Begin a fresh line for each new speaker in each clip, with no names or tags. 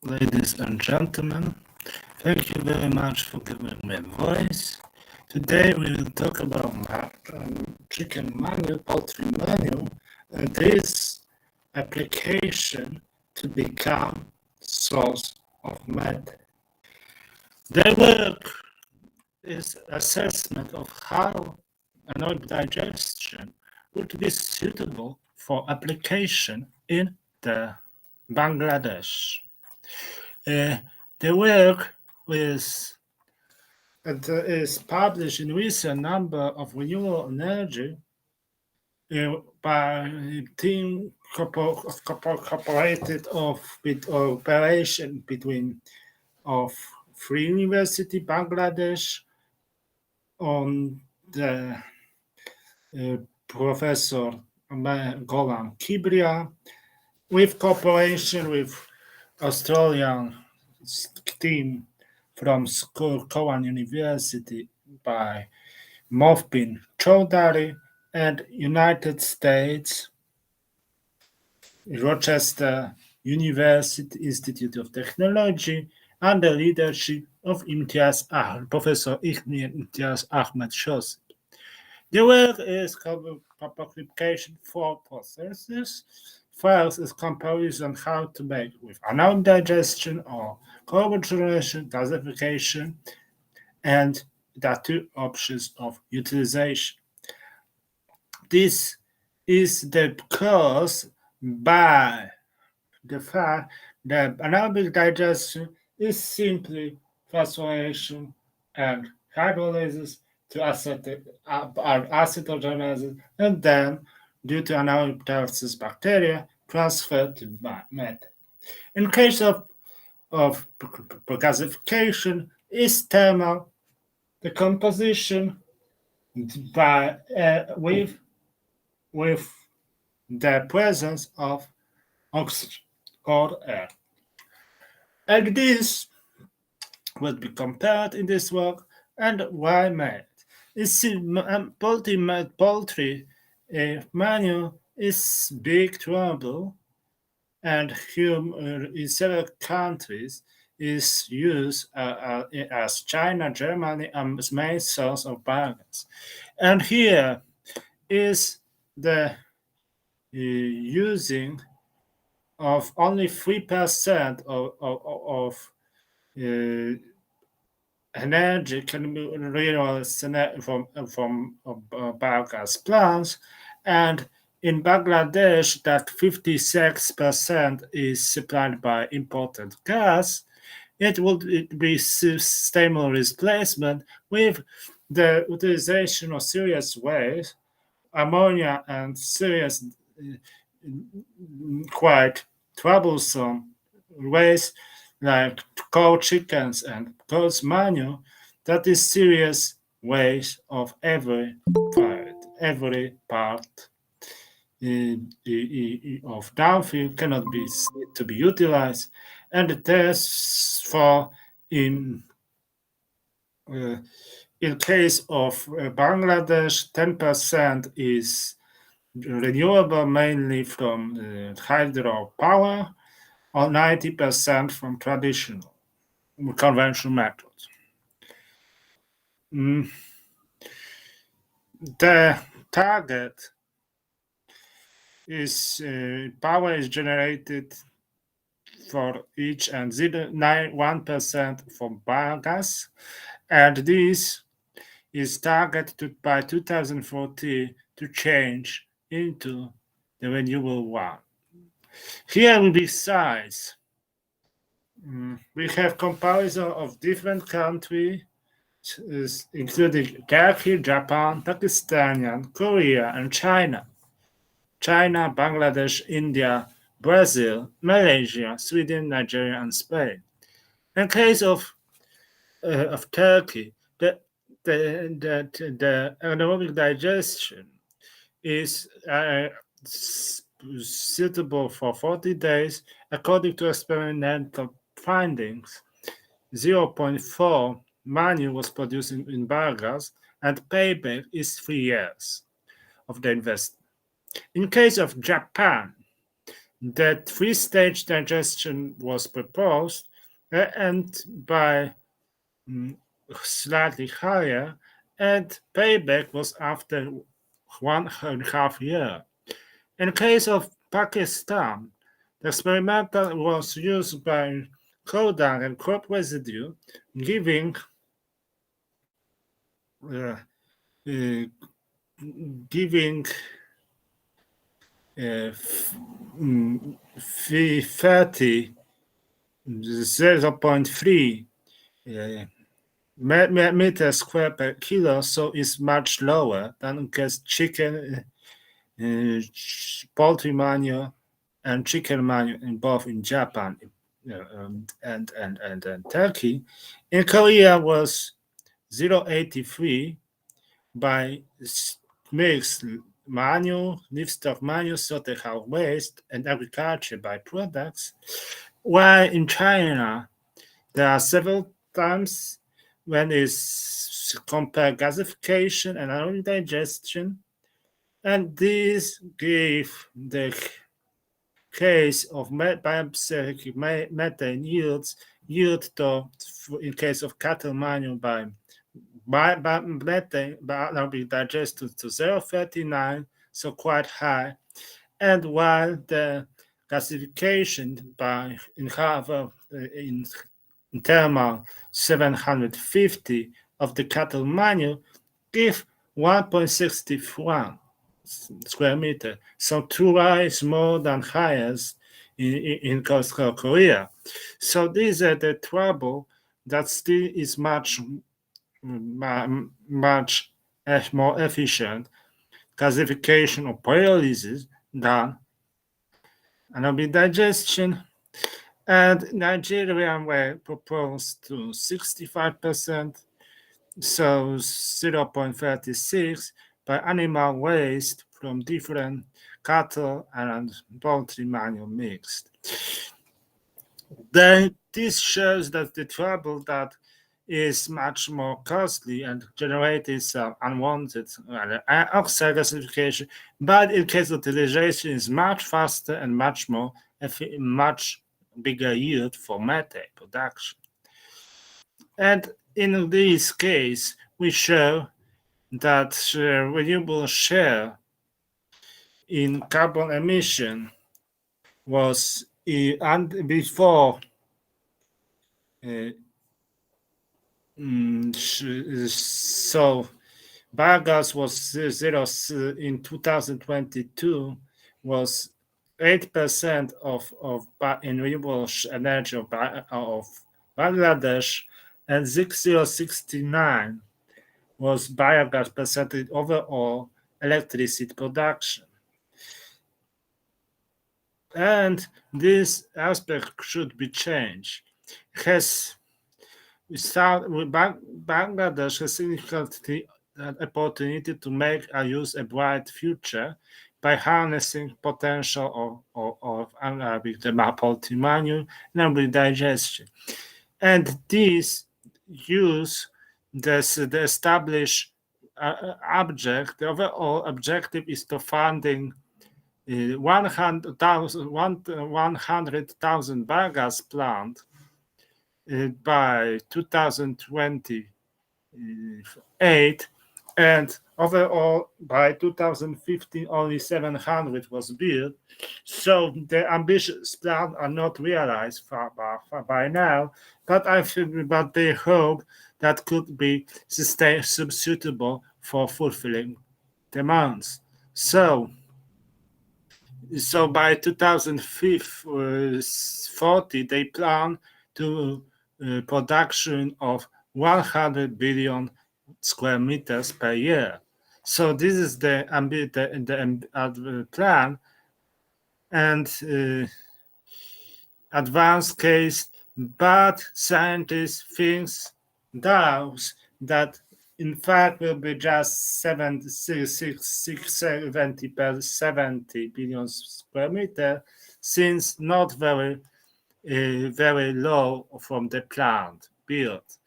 ladies and gentlemen. Thank you very much for giving me a voice. Today we will talk about chicken menu, poultry menu, and this application to become source of methane. Their work is assessment of how anaerobic digestion would be suitable for application in the Bangladesh. The work is published in recent number of renewable energy by team cooperated with operation between of Free University Bangladesh on the Professor Golan Kibria with cooperation with Australian team from Government University by Mohbin Chowdhury and United States Rochester University Institute of Technology under leadership of Professor Imtiaz Ahmed Shosi. The work is classification for processes. First is comparison how to make with anaerobic digestion or carbogenation, gasification, and there are two options of utilization. This is the caused by the fact that anaerobic digestion is simply phosphorylation and hydrolysis to acetogenesis, and then, due to anaerobic digestion bacteria, transferred to methane. In case of gasification, is thermal decomposition by with the presence of oxygen or air. And this would be compared in this work and why made. Poultry menu is big trouble and in several countries is used as China, Germany as main source of biogas. And here is the using of only 3% of energy can be realized from biogas plants, and in Bangladesh that 56% is supplied by imported gas. It would be sustainable replacement with the utilization of serious waste, ammonia, and serious quite troublesome waste like cow chickens and goat's manure. That is serious waste of every part of downfield cannot be to be utilized, and therefore in case of Bangladesh, 10% is renewable, mainly from hydropower, or 90% from traditional conventional methods. The target is power is generated for each and 1% from biogas, and this is targeted by 2040 to change into the renewable one. Here will be size. We have comparison of different countries, including Turkey, Japan, Pakistan, Korea, and China. China, Bangladesh, India, Brazil, Malaysia, Sweden, Nigeria, and Spain. In case of Turkey, the anaerobic digestion is suitable for 40 days according to experimental findings. 0.4 manu was produced in biogas, and payback is 3 years of the investment. In case of Japan, that three-stage digestion was proposed, and by slightly higher, and payback was after 1.5 years. In case of Pakistan, the experimental was used by cow dung and crop residue, giving uh, uh, giving 30 0.3 meter square per kilo, so it's much lower than because chicken, poultry manure, and chicken manure in both in Japan and Turkey. In Korea was 0.83 by mixed manure, livestock manure, slaughterhouse waste, and agriculture byproducts. While in China, there are several times when it's compare gasification and anaerobic digestion, and these give the case of bioactivity methane yield to, in case of cattle manure by methane anaerobic digestion to 0.39, so quite high, and while the gasification by in thermal 750 of the cattle manure give 1.61 square meter, so twice more than highest in South Korea. So these are the trouble that still is much more efficient gasification or pyrolysis than anaerobic digestion. And Nigeria were proposed to 65%, so 0.36 by animal waste from different cattle and poultry manure mixed. Then this shows that the trouble that is much more costly and generates unwanted oxide gasification, but in case of utilization is much faster and much bigger yield for methane production. And in this case, we show that renewable share in carbon emission was and before so biogas was zero in 2022 was 8% of renewable energy of Bangladesh, and 6069 was biogas percentage overall electricity production. And this aspect should be changed. Bangladesh has significant opportunity to make and use a bright future by harnessing potential of anaerobic poultry manure and anaerobic digestion. And this use the established object, the overall objective is to funding 100,000 biogas plant by 2028, and overall by 2015 only 700 was built. So the ambitious plans are not realized by now, but but they hope that could be suitable for fulfilling demands. So by 2040, they plan to production of 100 billion square meters per year. So this is the plan, and advanced case, but scientists think that in fact will be just 70 billion square meter, since not very low from the plant built.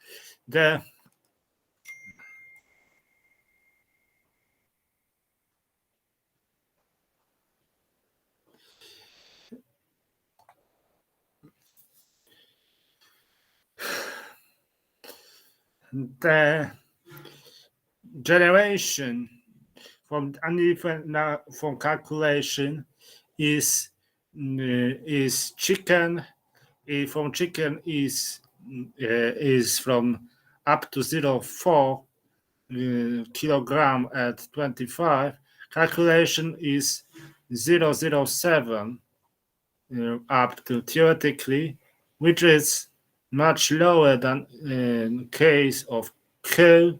the generation from uneven from calculation is chicken. From chicken is from up to 0.4 kilogram at 25. Calculation is 0.07 up to theoretically, which is much lower than in case of cow,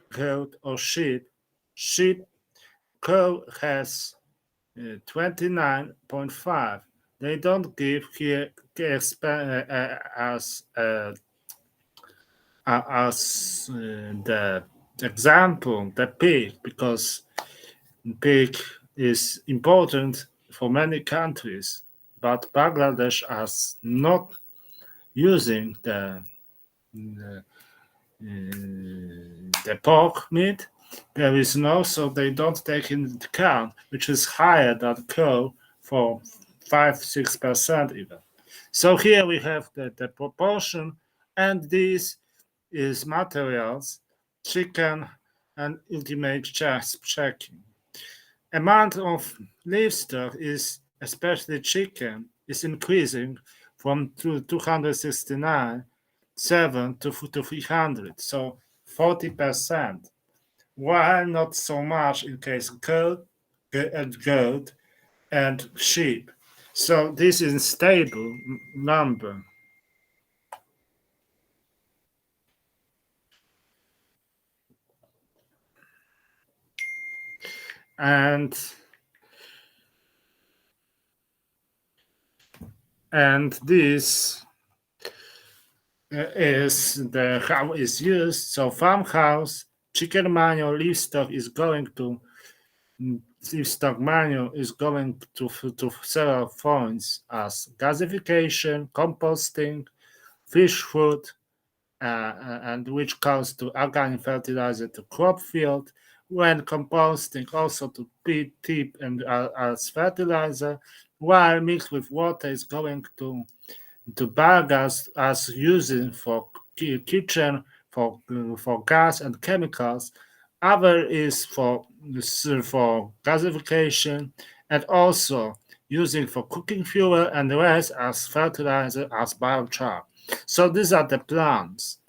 goat, or sheep. Cow has 29.5. They don't give here as the example the pig, because pig is important for many countries, but Bangladesh is not using the pork meat. There is no, so they don't take into account, which is higher than cow for 5-6% even. So here we have the proportion, and this is materials, chicken, and ultimate checking. Amount of livestock is, especially chicken, is increasing from 269.7 to 300, so 40%, while not so much in case of goat and sheep. So this is a stable number. And this is the how is used. So farmhouse, chicken manure, livestock is going to livestock manure is going to several points as gasification, composting, fish food, and which goes to organic fertilizer to crop field. When composting, also to peat tip and as fertilizer, while mixed with water is going to biogas as using for kitchen, for gas and chemicals. Other is for gasification, and also using for cooking fuel, and the rest as fertilizer as biochar. So these are the plants.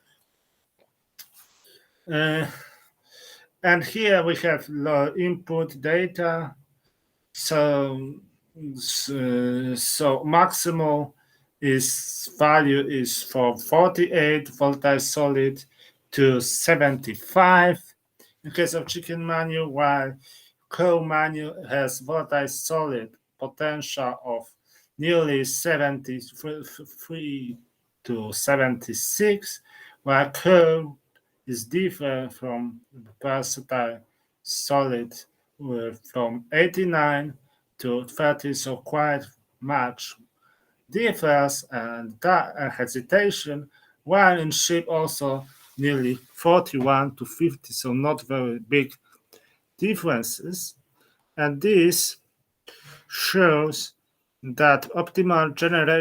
And here we have input data. So maximal is value is for 48 volatile solid to 75 in case of chicken manure, while cow manure has volatile solid potential of nearly 73 to 76, while cow is different from versatile solid from 89 to 30, so quite much difference and hesitation, while in sheep also nearly 41 to 50, so not very big differences. And this shows that optimal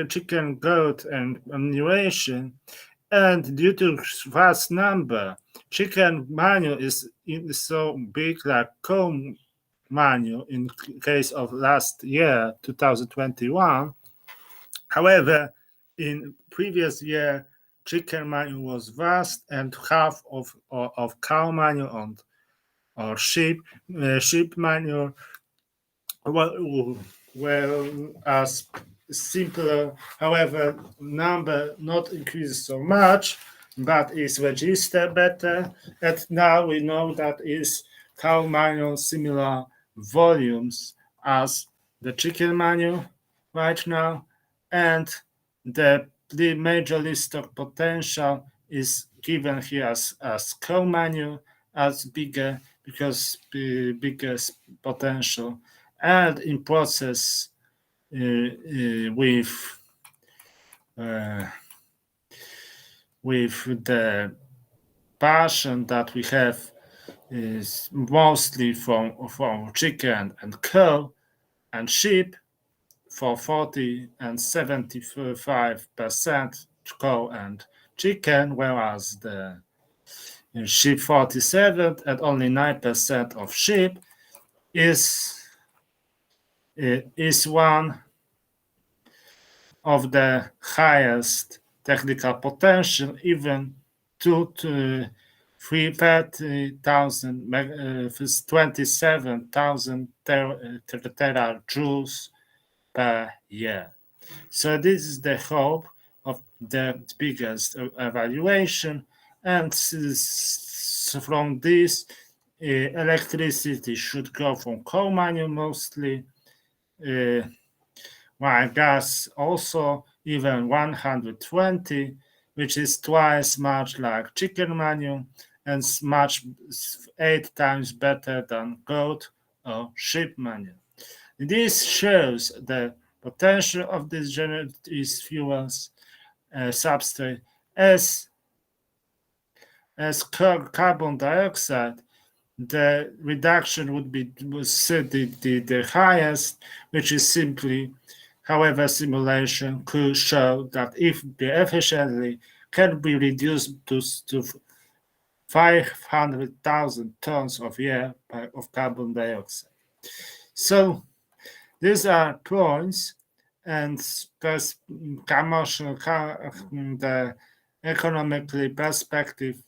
chicken growth and remuneration, and due to vast number, chicken manure is so big like cow manure in case of last year 2021. However, in previous year, chicken manure was vast, and half of cow manure or sheep manure well as simpler. However, number not increased so much, but is registered better. And now we know that is cow manure similar volumes as the chicken manure right now, and the major list of potential is given here as cow manure as bigger, because the biggest potential, and in process with the passion that we have is mostly from chicken and cow and sheep for 40 and 75% cow and chicken, whereas the sheep 47 and only 9% of sheep is one of the highest technical potential, even 30,000, 27,000 terajoules per year. So this is the hope of the biggest evaluation, and from this, electricity should go from coal mining mostly, while gas also even 120, which is twice much like chicken mining and much 8 times better than goat or sheep mining. This shows the potential of these fuels substrate as carbon dioxide. The reduction would be the highest, which is simply, however, simulation could show that if the efficiency can be reduced to 500,000 tons of year of carbon dioxide. So these are points, and commercial, the economically perspective,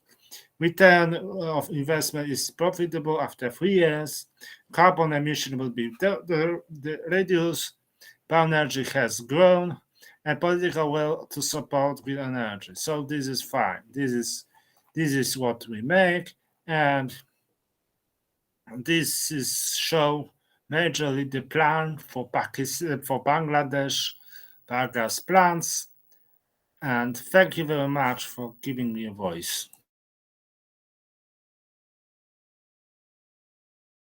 return of investment is profitable after 3 years. Carbon emission will be reduced. Bioenergy has grown, and political will to support green energy. So this is fine. This is what we make, and this is show majorly the plan for Pakistan, for Bangladesh, biogas plants. And thank you very much for giving me a voice.